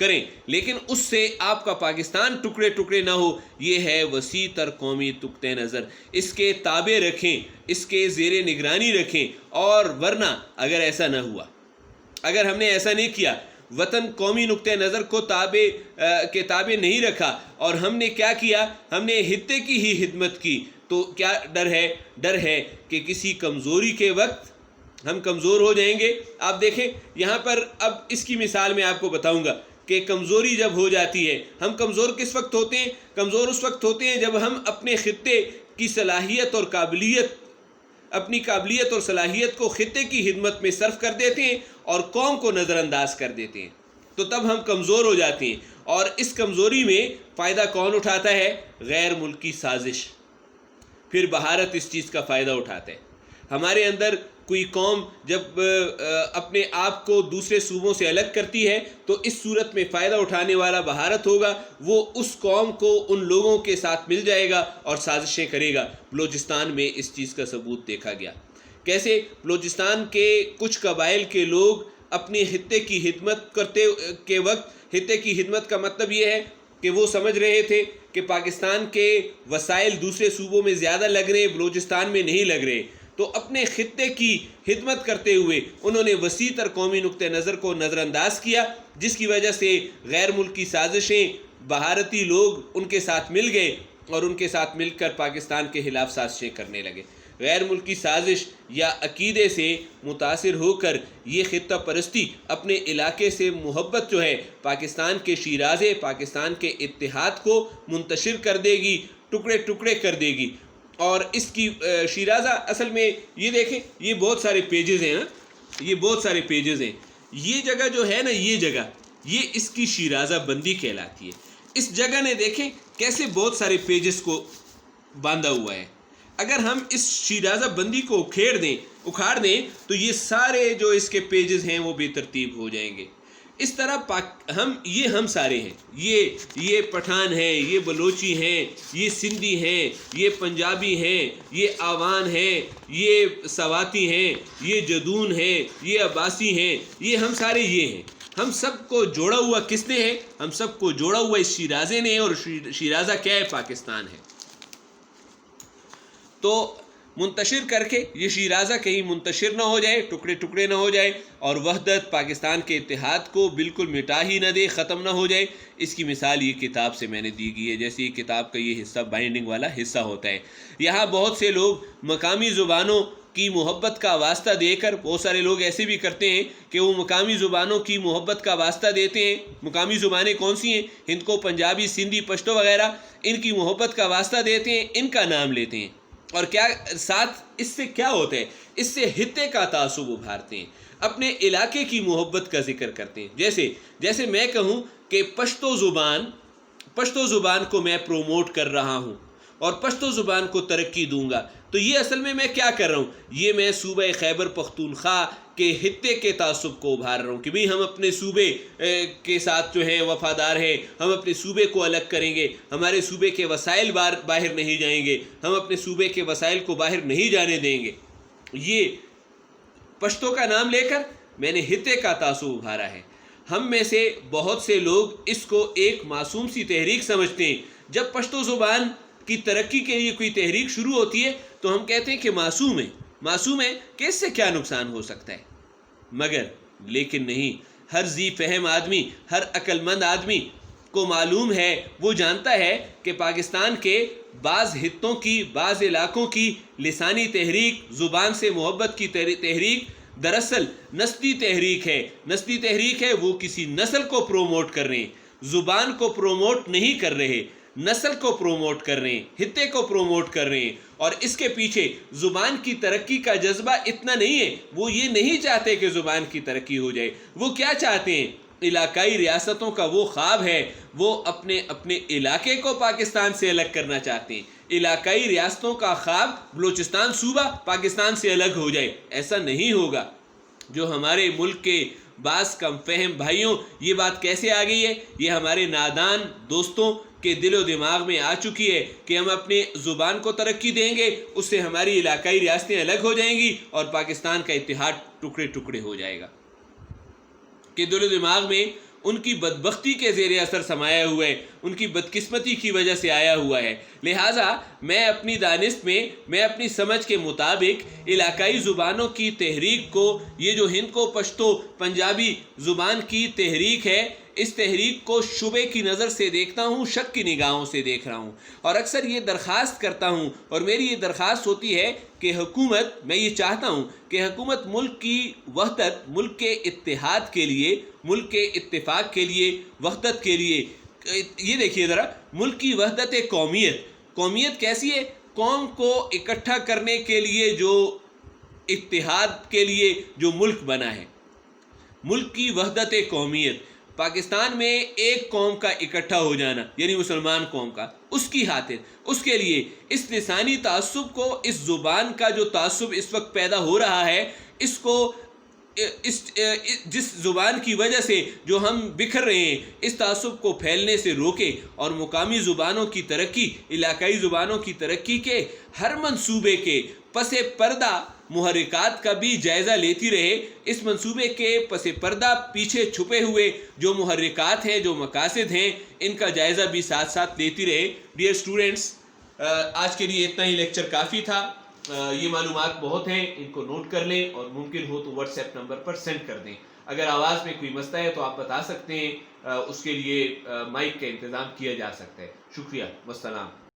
کریں، لیکن اس سے آپ کا پاکستان ٹکڑے ٹکڑے نہ ہو، یہ ہے وسیع تر قومی نقطۂ نظر۔ اس کے تابع رکھیں، اس کے زیر نگرانی رکھیں، اور ورنہ اگر ایسا نہ ہوا، اگر ہم نے ایسا نہیں کیا، وطن قومی نقطۂ نظر کو تابع نہیں رکھا، اور ہم نے کیا کیا، ہم نے خطے کی ہی خدمت کی، تو کیا ڈر ہے کہ کسی کمزوری کے وقت ہم کمزور ہو جائیں گے۔ آپ دیکھیں یہاں پر، اب اس کی مثال میں آپ کو بتاؤں گا کہ کمزوری جب ہو جاتی ہے، ہم کمزور کس وقت ہوتے ہیں؟ کمزور اس وقت ہوتے ہیں جب ہم اپنے خطے کی صلاحیت اور قابلیت، اپنی قابلیت اور صلاحیت کو خطے کی خدمت میں صرف کر دیتے ہیں اور قوم کو نظر انداز کر دیتے ہیں، تو تب ہم کمزور ہو جاتے ہیں۔ اور اس کمزوری میں فائدہ کون اٹھاتا ہے؟ غیر ملکی سازش۔ پھر بھارت اس چیز کا فائدہ اٹھاتا ہے۔ ہمارے اندر کوئی قوم جب اپنے آپ کو دوسرے صوبوں سے الگ کرتی ہے تو اس صورت میں فائدہ اٹھانے والا بھارت ہوگا، وہ اس قوم کو ان لوگوں کے ساتھ مل جائے گا اور سازشیں کرے گا۔ بلوچستان میں اس چیز کا ثبوت دیکھا گیا، کیسے بلوچستان کے کچھ قبائل کے لوگ اپنے خطے کی خدمت کرتے کے وقت، خطے کی خدمت کا مطلب یہ ہے کہ وہ سمجھ رہے تھے کہ پاکستان کے وسائل دوسرے صوبوں میں زیادہ لگ رہے، بلوچستان میں نہیں لگ رہے، تو اپنے خطے کی خدمت کرتے ہوئے انہوں نے وسیع تر قومی نقطۂ نظر کو نظر انداز کیا، جس کی وجہ سے غیر ملکی سازشیں، بھارتی لوگ ان کے ساتھ مل گئے اور ان کے ساتھ مل کر پاکستان کے خلاف سازشیں کرنے لگے۔ غیر ملکی سازش یا عقیدے سے متاثر ہو کر یہ خطہ پرستی اپنے علاقے سے محبت جو ہے پاکستان کے شیرازے، پاکستان کے اتحاد کو منتشر کر دے گی، ٹکڑے ٹکڑے کر دے گی۔ اور اس کی شیرازہ اصل میں یہ دیکھیں، یہ بہت سارے پیجز ہیں، یہ بہت سارے پیجز ہیں، یہ جگہ جو ہے نا، یہ جگہ، یہ اس کی شیرازہ بندی کہلاتی ہے۔ اس جگہ نے دیکھیں کیسے بہت سارے پیجز کو باندھا ہوا ہے۔ اگر ہم اس شیرازہ بندی کو اکھاڑ دیں تو یہ سارے جو اس کے پیجز ہیں وہ بے ترتیب ہو جائیں گے۔ اس طرح ہم سارے ہیں، یہ پٹھان ہیں، یہ بلوچی ہیں، یہ سندھی ہیں، یہ پنجابی ہیں، یہ آوان ہیں، یہ سواتی ہیں، یہ جدون ہیں، یہ عباسی ہیں، یہ ہم سارے یہ ہیں۔ ہم سب کو جوڑا ہوا کس نے ہے؟ ہم سب کو جوڑا ہوا اس شیرازے نے، اور شیرازہ کیا ہے؟ پاکستان ہے۔ تو منتشر کر کے یہ شیرازہ کہیں منتشر نہ ہو جائے، ٹکڑے ٹکڑے نہ ہو جائے، اور وحدت پاکستان کے اتحاد کو بالکل مٹا ہی نہ دے، ختم نہ ہو جائے۔ اس کی مثال یہ کتاب سے میں نے دی گئی ہے، جیسے یہ کتاب کا یہ حصہ بائنڈنگ والا حصہ ہوتا ہے۔ یہاں بہت سے لوگ مقامی زبانوں کی محبت کا واسطہ دے کر، بہت سارے لوگ ایسے بھی کرتے ہیں کہ وہ مقامی زبانوں کی محبت کا واسطہ دیتے ہیں۔ مقامی زبانیں کون سی ہیں؟ ہندکو، پنجابی، سندھی، پشتو وغیرہ، ان کی محبت کا واسطہ دیتے ہیں، ان کا نام لیتے ہیں، اور کیا ساتھ اس سے کیا ہوتا ہے؟ اس سے خطے کا تعصب ابھارتے ہیں، اپنے علاقے کی محبت کا ذکر کرتے ہیں۔ جیسے میں کہوں کہ پشتو زبان کو میں پروموٹ کر رہا ہوں اور پشتو زبان کو ترقی دوں گا، تو یہ اصل میں کیا کر رہا ہوں؟ یہ میں صوبہ خیبر پختونخوا کے خطے کے تعصب کو ابھار رہا ہوں کہ ہم اپنے صوبے کے ساتھ جو ہیں وفادار ہیں، ہم اپنے صوبے کو الگ کریں گے، ہمارے صوبے کے وسائل باہر نہیں جائیں گے، ہم اپنے صوبے کے وسائل کو باہر نہیں جانے دیں گے۔ یہ پشتو کا نام لے کر میں نے خطے کا تعصب ابھارا ہے۔ ہم میں سے بہت سے لوگ اس کو ایک معصوم سی تحریک سمجھتے ہیں۔ جب پشتو زبان کی ترقی کے لیے کوئی تحریک شروع ہوتی ہے تو ہم کہتے ہیں کہ معصوم ہے کہ اس سے کیا نقصان ہو سکتا ہے، لیکن نہیں، ہر ذی فہم آدمی، ہر عقل مند آدمی کو معلوم ہے، وہ جانتا ہے کہ پاکستان کے بعض خطوں کی، بعض علاقوں کی لسانی تحریک، زبان سے محبت کی تحریک دراصل نسلی تحریک ہے۔ وہ کسی نسل کو پروموٹ کر رہے ہیں، زبان کو پروموٹ نہیں کر رہے، نسل کو پروموٹ کر رہے ہیں، خطے کو پروموٹ کر رہے ہیں۔ اور اس کے پیچھے زبان کی ترقی کا جذبہ اتنا نہیں ہے، وہ یہ نہیں چاہتے کہ زبان کی ترقی ہو جائے۔ وہ کیا چاہتے ہیں؟ علاقائی ریاستوں کا وہ خواب ہے، وہ اپنے علاقے کو پاکستان سے الگ کرنا چاہتے ہیں۔ علاقائی ریاستوں کا خواب بلوچستان صوبہ پاکستان سے الگ ہو جائے، ایسا نہیں ہوگا۔ جو ہمارے ملک کے بعض کم فہم بھائیوں، یہ بات کیسے آ گئی ہے؟ یہ ہمارے نادان دوستوں کے دل و دماغ میں آ چکی ہے کہ ہم اپنے زبان کو ترقی دیں گے، اس سے ہماری علاقائی ریاستیں الگ ہو جائیں گی اور پاکستان کا اتحاد ٹکڑے ٹکڑے ہو جائے گا۔ کہ دل و دماغ میں ان کی بدبختی کے زیر اثر سمایا ہوا ہے، ان کی بدقسمتی کی وجہ سے آیا ہوا ہے۔ لہٰذا میں اپنی دانست میں اپنی سمجھ کے مطابق علاقائی زبانوں کی تحریک کو، یہ جو ہند کو پشتو پنجابی زبان کی تحریک ہے، اس تحریک کو شبے کی نظر سے دیکھتا ہوں، شک کی نگاہوں سے دیکھ رہا ہوں، اور اکثر یہ درخواست کرتا ہوں، اور میری یہ درخواست ہوتی ہے کہ حکومت، میں یہ چاہتا ہوں کہ حکومت ملک کی وحدت، ملک کے اتحاد کے لیے، ملک کے اتفاق کے لیے، وحدت کے لیے، یہ دیکھیے ذرا، ملک کی وحدت قومیت کیسی ہے؟ قوم کو اکٹھا کرنے کے لیے جو اتحاد کے لیے جو ملک بنا ہے، ملک کی وحدت قومیت، پاکستان میں ایک قوم کا اکٹھا ہو جانا، یعنی مسلمان قوم کا، اس کی خاطر، اس کے لیے اس لسانی تعصب کو، اس زبان کا جو تعصب اس وقت پیدا ہو رہا ہے، اس کو، جس زبان کی وجہ سے جو ہم بکھر رہے ہیں، اس تعصب کو پھیلنے سے روکے اور مقامی زبانوں کی ترقی، علاقائی زبانوں کی ترقی کے ہر منصوبے کے پس پردہ محرکات کا بھی جائزہ لیتی رہے۔ اس منصوبے کے پس پردہ پیچھے چھپے ہوئے جو محرکات ہیں، جو مقاصد ہیں، ان کا جائزہ بھی ساتھ ساتھ لیتی رہے۔ ڈیئر اسٹوڈنٹس، آج کے لیے اتنا ہی لیکچر کافی تھا۔ یہ معلومات بہت ہیں، ان کو نوٹ کر لیں اور ممکن ہو تو واٹس ایپ نمبر پر سینڈ کر دیں۔ اگر آواز میں کوئی مسئلہ ہے تو آپ بتا سکتے ہیں، اس کے لیے مائک کا انتظام کیا جا سکتا ہے۔ شکریہ، والسلام۔